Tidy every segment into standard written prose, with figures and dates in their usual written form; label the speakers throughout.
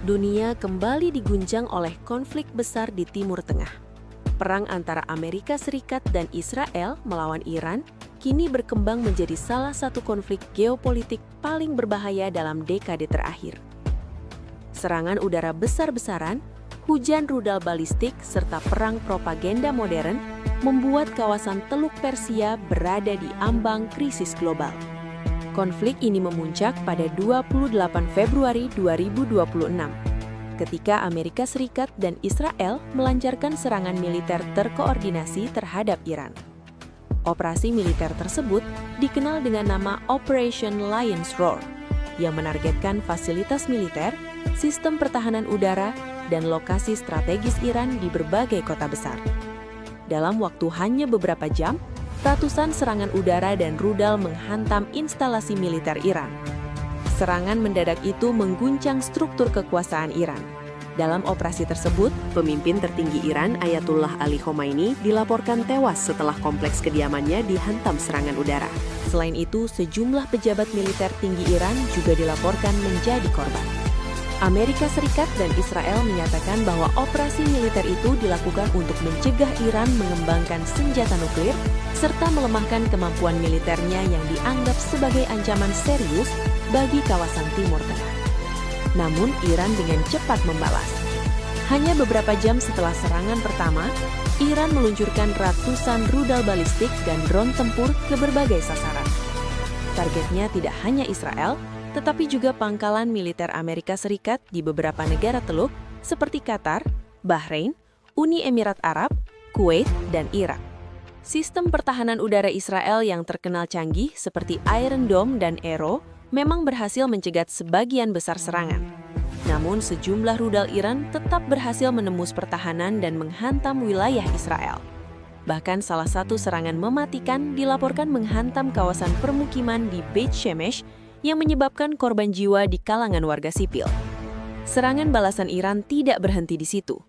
Speaker 1: Dunia kembali diguncang oleh konflik besar di Timur Tengah. Perang antara Amerika Serikat dan Israel melawan Iran kini berkembang menjadi salah satu konflik geopolitik paling berbahaya dalam dekade terakhir. Serangan udara besar-besaran, hujan rudal balistik, serta perang propaganda modern membuat kawasan Teluk Persia berada di ambang krisis global. Konflik ini memuncak pada 28 Februari 2026, ketika Amerika Serikat dan Israel melancarkan serangan militer terkoordinasi terhadap Iran. Operasi militer tersebut dikenal dengan nama Operation Lion's Roar, yang menargetkan fasilitas militer, sistem pertahanan udara, dan lokasi strategis Iran di berbagai kota besar. Dalam waktu hanya beberapa jam, ratusan serangan udara dan rudal menghantam instalasi militer Iran. Serangan mendadak itu mengguncang struktur kekuasaan Iran. Dalam operasi tersebut, pemimpin tertinggi Iran Ayatullah Ali Khomeini dilaporkan tewas setelah kompleks kediamannya dihantam serangan udara. Selain itu, sejumlah pejabat militer tinggi Iran juga dilaporkan menjadi korban. Amerika Serikat dan Israel menyatakan bahwa operasi militer itu dilakukan untuk mencegah Iran mengembangkan senjata nuklir serta melemahkan kemampuan militernya yang dianggap sebagai ancaman serius bagi kawasan Timur Tengah. Namun, Iran dengan cepat membalas. Hanya beberapa jam setelah serangan pertama, Iran meluncurkan ratusan rudal balistik dan drone tempur ke berbagai sasaran. Targetnya tidak hanya Israel, tetapi juga pangkalan militer Amerika Serikat di beberapa negara Teluk seperti Qatar, Bahrain, Uni Emirat Arab, Kuwait, dan Irak. Sistem pertahanan udara Israel yang terkenal canggih seperti Iron Dome dan Arrow memang berhasil mencegat sebagian besar serangan. Namun sejumlah rudal Iran tetap berhasil menembus pertahanan dan menghantam wilayah Israel. Bahkan salah satu serangan mematikan dilaporkan menghantam kawasan permukiman di Beit Shemesh yang menyebabkan korban jiwa di kalangan warga sipil. Serangan balasan Iran tidak berhenti di situ.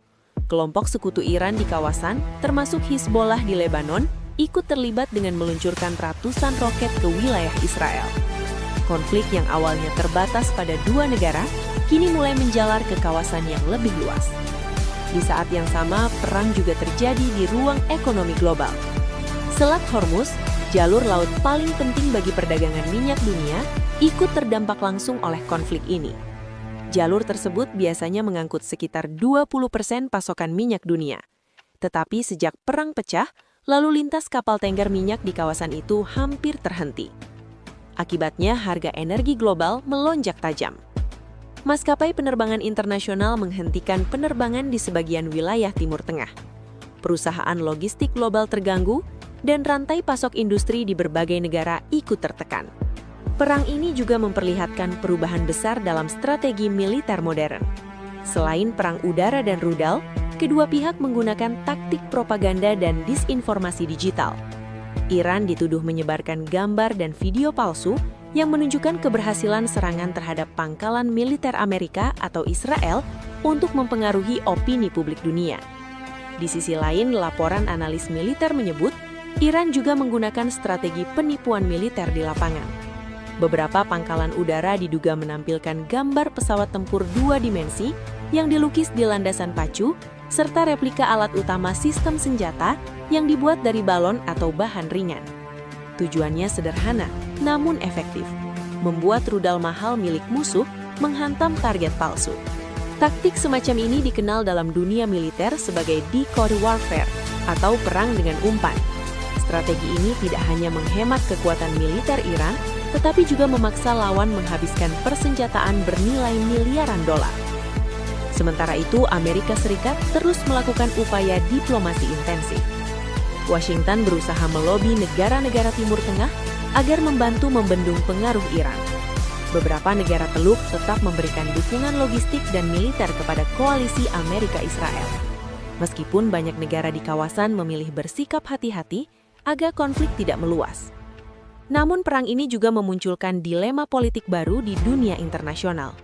Speaker 1: Kelompok sekutu Iran di kawasan, termasuk Hizbollah di Lebanon, ikut terlibat dengan meluncurkan ratusan roket ke wilayah Israel. Konflik yang awalnya terbatas pada dua negara, kini mulai menjalar ke kawasan yang lebih luas. Di saat yang sama, perang juga terjadi di ruang ekonomi global. Selat Hormuz, jalur laut paling penting bagi perdagangan minyak dunia, ikut terdampak langsung oleh konflik ini. Jalur tersebut biasanya mengangkut sekitar 20% pasokan minyak dunia. Tetapi sejak perang pecah, lalu lintas kapal tanker minyak di kawasan itu hampir terhenti. Akibatnya harga energi global melonjak tajam. Maskapai penerbangan internasional menghentikan penerbangan di sebagian wilayah Timur Tengah. Perusahaan logistik global terganggu, dan rantai pasok industri di berbagai negara ikut tertekan. Perang ini juga memperlihatkan perubahan besar dalam strategi militer modern. Selain perang udara dan rudal, kedua pihak menggunakan taktik propaganda dan disinformasi digital. Iran dituduh menyebarkan gambar dan video palsu yang menunjukkan keberhasilan serangan terhadap pangkalan militer Amerika atau Israel untuk mempengaruhi opini publik dunia. Di sisi lain, laporan analis militer menyebut Iran juga menggunakan strategi penipuan militer di lapangan. Beberapa pangkalan udara diduga menampilkan gambar pesawat tempur dua dimensi yang dilukis di landasan pacu, serta replika alat utama sistem senjata yang dibuat dari balon atau bahan ringan. Tujuannya sederhana, namun efektif, membuat rudal mahal milik musuh menghantam target palsu. Taktik semacam ini dikenal dalam dunia militer sebagai decoy warfare atau perang dengan umpan. Strategi ini tidak hanya menghemat kekuatan militer Iran, tetapi juga memaksa lawan menghabiskan persenjataan bernilai miliaran dolar. Sementara itu, Amerika Serikat terus melakukan upaya diplomasi intensif. Washington berusaha melobi negara-negara Timur Tengah agar membantu membendung pengaruh Iran. Beberapa negara Teluk tetap memberikan dukungan logistik dan militer kepada koalisi Amerika-Israel. Meskipun banyak negara di kawasan memilih bersikap hati-hati agar konflik tidak meluas. Namun perang ini juga memunculkan dilema politik baru di dunia internasional.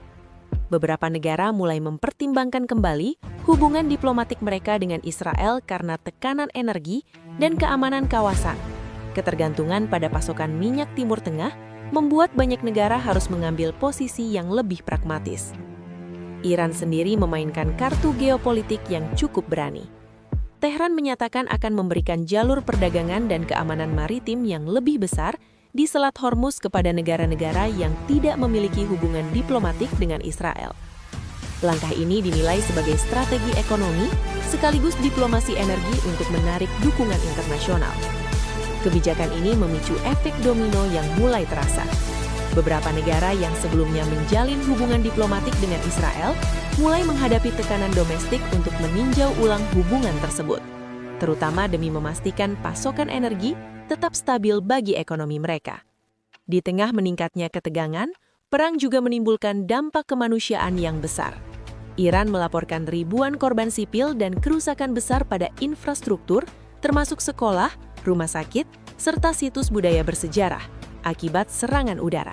Speaker 1: Beberapa negara mulai mempertimbangkan kembali hubungan diplomatik mereka dengan Israel karena tekanan energi dan keamanan kawasan. Ketergantungan pada pasokan minyak Timur Tengah membuat banyak negara harus mengambil posisi yang lebih pragmatis. Iran sendiri memainkan kartu geopolitik yang cukup berani. Tehran menyatakan akan memberikan jalur perdagangan dan keamanan maritim yang lebih besar di Selat Hormuz kepada negara-negara yang tidak memiliki hubungan diplomatik dengan Israel. Langkah ini dinilai sebagai strategi ekonomi sekaligus diplomasi energi untuk menarik dukungan internasional. Kebijakan ini memicu efek domino yang mulai terasa. Beberapa negara yang sebelumnya menjalin hubungan diplomatik dengan Israel mulai menghadapi tekanan domestik untuk meninjau ulang hubungan tersebut, terutama demi memastikan pasokan energi tetap stabil bagi ekonomi mereka. Di tengah meningkatnya ketegangan, perang juga menimbulkan dampak kemanusiaan yang besar. Iran melaporkan ribuan korban sipil dan kerusakan besar pada infrastruktur, termasuk sekolah, rumah sakit, serta situs budaya bersejarah akibat serangan udara.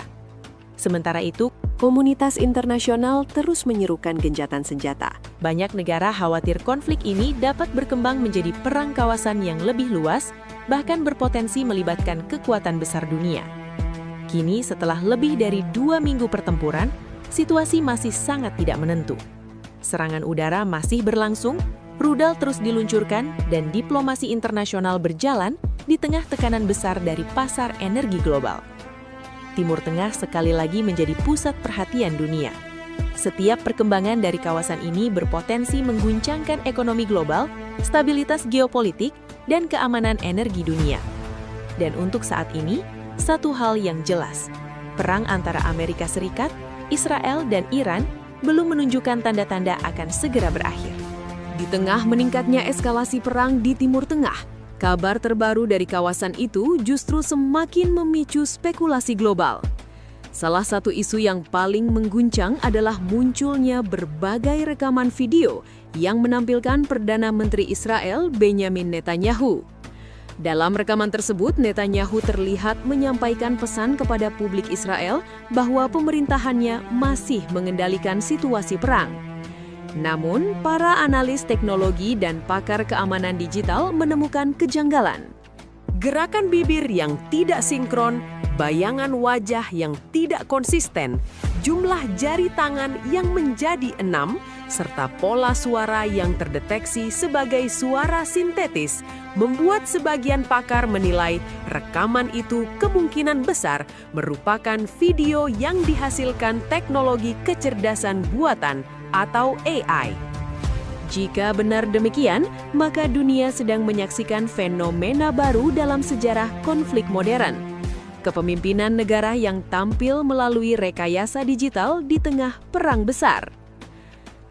Speaker 1: Sementara itu, komunitas internasional terus menyerukan gencatan senjata. Banyak negara khawatir konflik ini dapat berkembang menjadi perang kawasan yang lebih luas, bahkan berpotensi melibatkan kekuatan besar dunia. Kini, setelah lebih dari 2 minggu pertempuran, situasi masih sangat tidak menentu. Serangan udara masih berlangsung, rudal terus diluncurkan, dan diplomasi internasional berjalan di tengah tekanan besar dari pasar energi global. Timur Tengah sekali lagi menjadi pusat perhatian dunia. Setiap perkembangan dari kawasan ini berpotensi mengguncangkan ekonomi global, stabilitas geopolitik, dan keamanan energi dunia. Dan untuk saat ini, satu hal yang jelas, perang antara Amerika Serikat, Israel, dan Iran belum menunjukkan tanda-tanda akan segera berakhir. Di tengah meningkatnya eskalasi perang di Timur Tengah, kabar terbaru dari kawasan itu justru semakin memicu spekulasi global. Salah satu isu yang paling mengguncang adalah munculnya berbagai rekaman video yang menampilkan Perdana Menteri Israel Benjamin Netanyahu. Dalam rekaman tersebut, Netanyahu terlihat menyampaikan pesan kepada publik Israel bahwa pemerintahannya masih mengendalikan situasi perang. Namun, para analis teknologi dan pakar keamanan digital menemukan kejanggalan. Gerakan bibir yang tidak sinkron, bayangan wajah yang tidak konsisten, jumlah jari tangan yang menjadi 6, serta pola suara yang terdeteksi sebagai suara sintetis, membuat sebagian pakar menilai rekaman itu kemungkinan besar merupakan video yang dihasilkan teknologi kecerdasan buatan atau AI. Jika benar demikian, maka dunia sedang menyaksikan fenomena baru dalam sejarah konflik modern. Kepemimpinan negara yang tampil melalui rekayasa digital di tengah perang besar.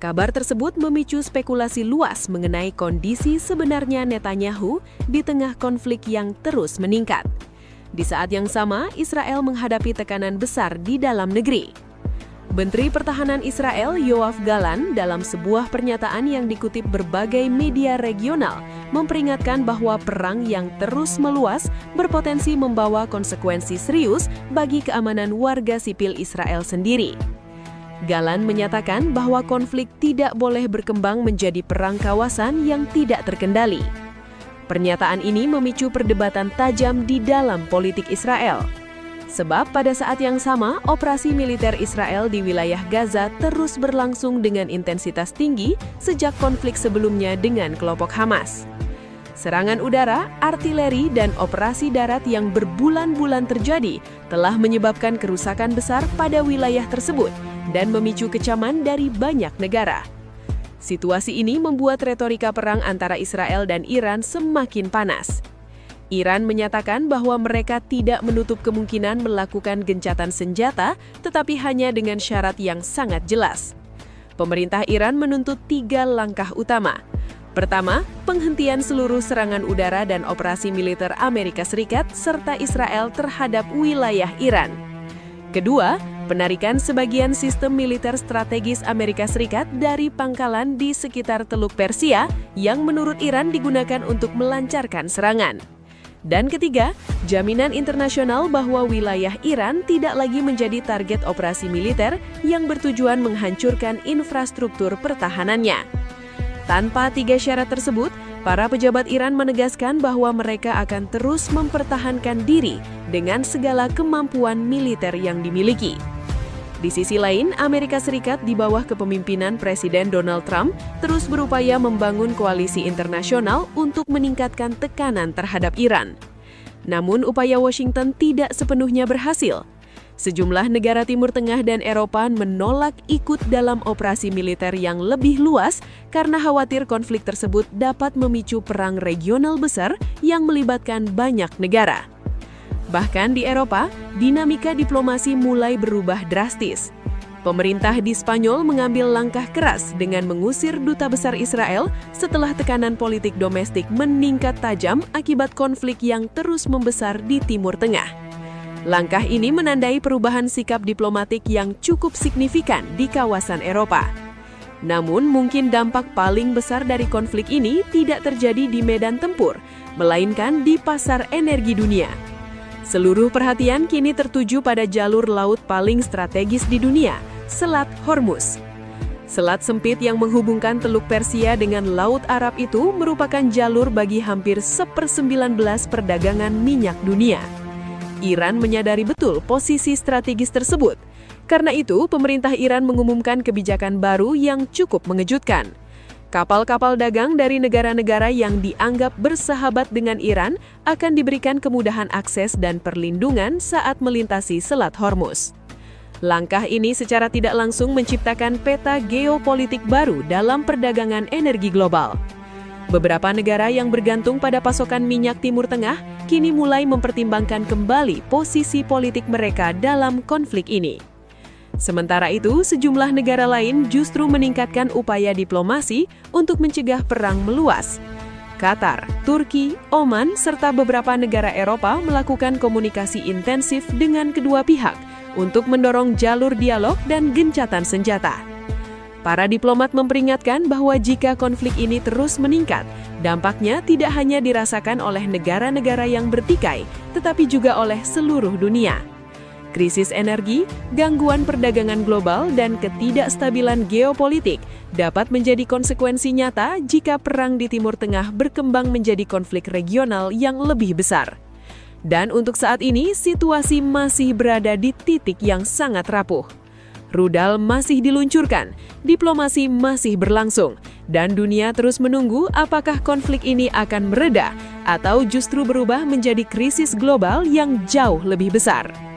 Speaker 1: Kabar tersebut memicu spekulasi luas mengenai kondisi sebenarnya Netanyahu di tengah konflik yang terus meningkat. Di saat yang sama, Israel menghadapi tekanan besar di dalam negeri. Menteri Pertahanan Israel Yoav Gallant dalam sebuah pernyataan yang dikutip berbagai media regional memperingatkan bahwa perang yang terus meluas berpotensi membawa konsekuensi serius bagi keamanan warga sipil Israel sendiri. Gallant menyatakan bahwa konflik tidak boleh berkembang menjadi perang kawasan yang tidak terkendali. Pernyataan ini memicu perdebatan tajam di dalam politik Israel. Sebab pada saat yang sama, operasi militer Israel di wilayah Gaza terus berlangsung dengan intensitas tinggi sejak konflik sebelumnya dengan kelompok Hamas. Serangan udara, artileri, dan operasi darat yang berbulan-bulan terjadi telah menyebabkan kerusakan besar pada wilayah tersebut dan memicu kecaman dari banyak negara. Situasi ini membuat retorika perang antara Israel dan Iran semakin panas. Iran menyatakan bahwa mereka tidak menutup kemungkinan melakukan gencatan senjata, tetapi hanya dengan syarat yang sangat jelas. Pemerintah Iran menuntut 3 langkah utama. Pertama, penghentian seluruh serangan udara dan operasi militer Amerika Serikat serta Israel terhadap wilayah Iran. Kedua, penarikan sebagian sistem militer strategis Amerika Serikat dari pangkalan di sekitar Teluk Persia yang menurut Iran digunakan untuk melancarkan serangan. Dan ketiga, jaminan internasional bahwa wilayah Iran tidak lagi menjadi target operasi militer yang bertujuan menghancurkan infrastruktur pertahanannya. Tanpa 3 syarat tersebut, para pejabat Iran menegaskan bahwa mereka akan terus mempertahankan diri dengan segala kemampuan militer yang dimiliki. Di sisi lain, Amerika Serikat di bawah kepemimpinan Presiden Donald Trump terus berupaya membangun koalisi internasional untuk meningkatkan tekanan terhadap Iran. Namun, upaya Washington tidak sepenuhnya berhasil. Sejumlah negara Timur Tengah dan Eropa menolak ikut dalam operasi militer yang lebih luas karena khawatir konflik tersebut dapat memicu perang regional besar yang melibatkan banyak negara. Bahkan di Eropa, dinamika diplomasi mulai berubah drastis. Pemerintah di Spanyol mengambil langkah keras dengan mengusir duta besar Israel setelah tekanan politik domestik meningkat tajam akibat konflik yang terus membesar di Timur Tengah. Langkah ini menandai perubahan sikap diplomatik yang cukup signifikan di kawasan Eropa. Namun, mungkin dampak paling besar dari konflik ini tidak terjadi di medan tempur, melainkan di pasar energi dunia. Seluruh perhatian kini tertuju pada jalur laut paling strategis di dunia, Selat Hormuz. Selat sempit yang menghubungkan Teluk Persia dengan Laut Arab itu merupakan jalur bagi hampir 1/19 perdagangan minyak dunia. Iran menyadari betul posisi strategis tersebut. Karena itu, pemerintah Iran mengumumkan kebijakan baru yang cukup mengejutkan. Kapal-kapal dagang dari negara-negara yang dianggap bersahabat dengan Iran akan diberikan kemudahan akses dan perlindungan saat melintasi Selat Hormuz. Langkah ini secara tidak langsung menciptakan peta geopolitik baru dalam perdagangan energi global. Beberapa negara yang bergantung pada pasokan minyak Timur Tengah kini mulai mempertimbangkan kembali posisi politik mereka dalam konflik ini. Sementara itu, sejumlah negara lain justru meningkatkan upaya diplomasi untuk mencegah perang meluas. Qatar, Turki, Oman, serta beberapa negara Eropa melakukan komunikasi intensif dengan kedua pihak untuk mendorong jalur dialog dan gencatan senjata. Para diplomat memperingatkan bahwa jika konflik ini terus meningkat, dampaknya tidak hanya dirasakan oleh negara-negara yang bertikai, tetapi juga oleh seluruh dunia. Krisis energi, gangguan perdagangan global, dan ketidakstabilan geopolitik dapat menjadi konsekuensi nyata jika perang di Timur Tengah berkembang menjadi konflik regional yang lebih besar. Dan untuk saat ini, situasi masih berada di titik yang sangat rapuh. Rudal masih diluncurkan, diplomasi masih berlangsung, dan dunia terus menunggu apakah konflik ini akan mereda atau justru berubah menjadi krisis global yang jauh lebih besar.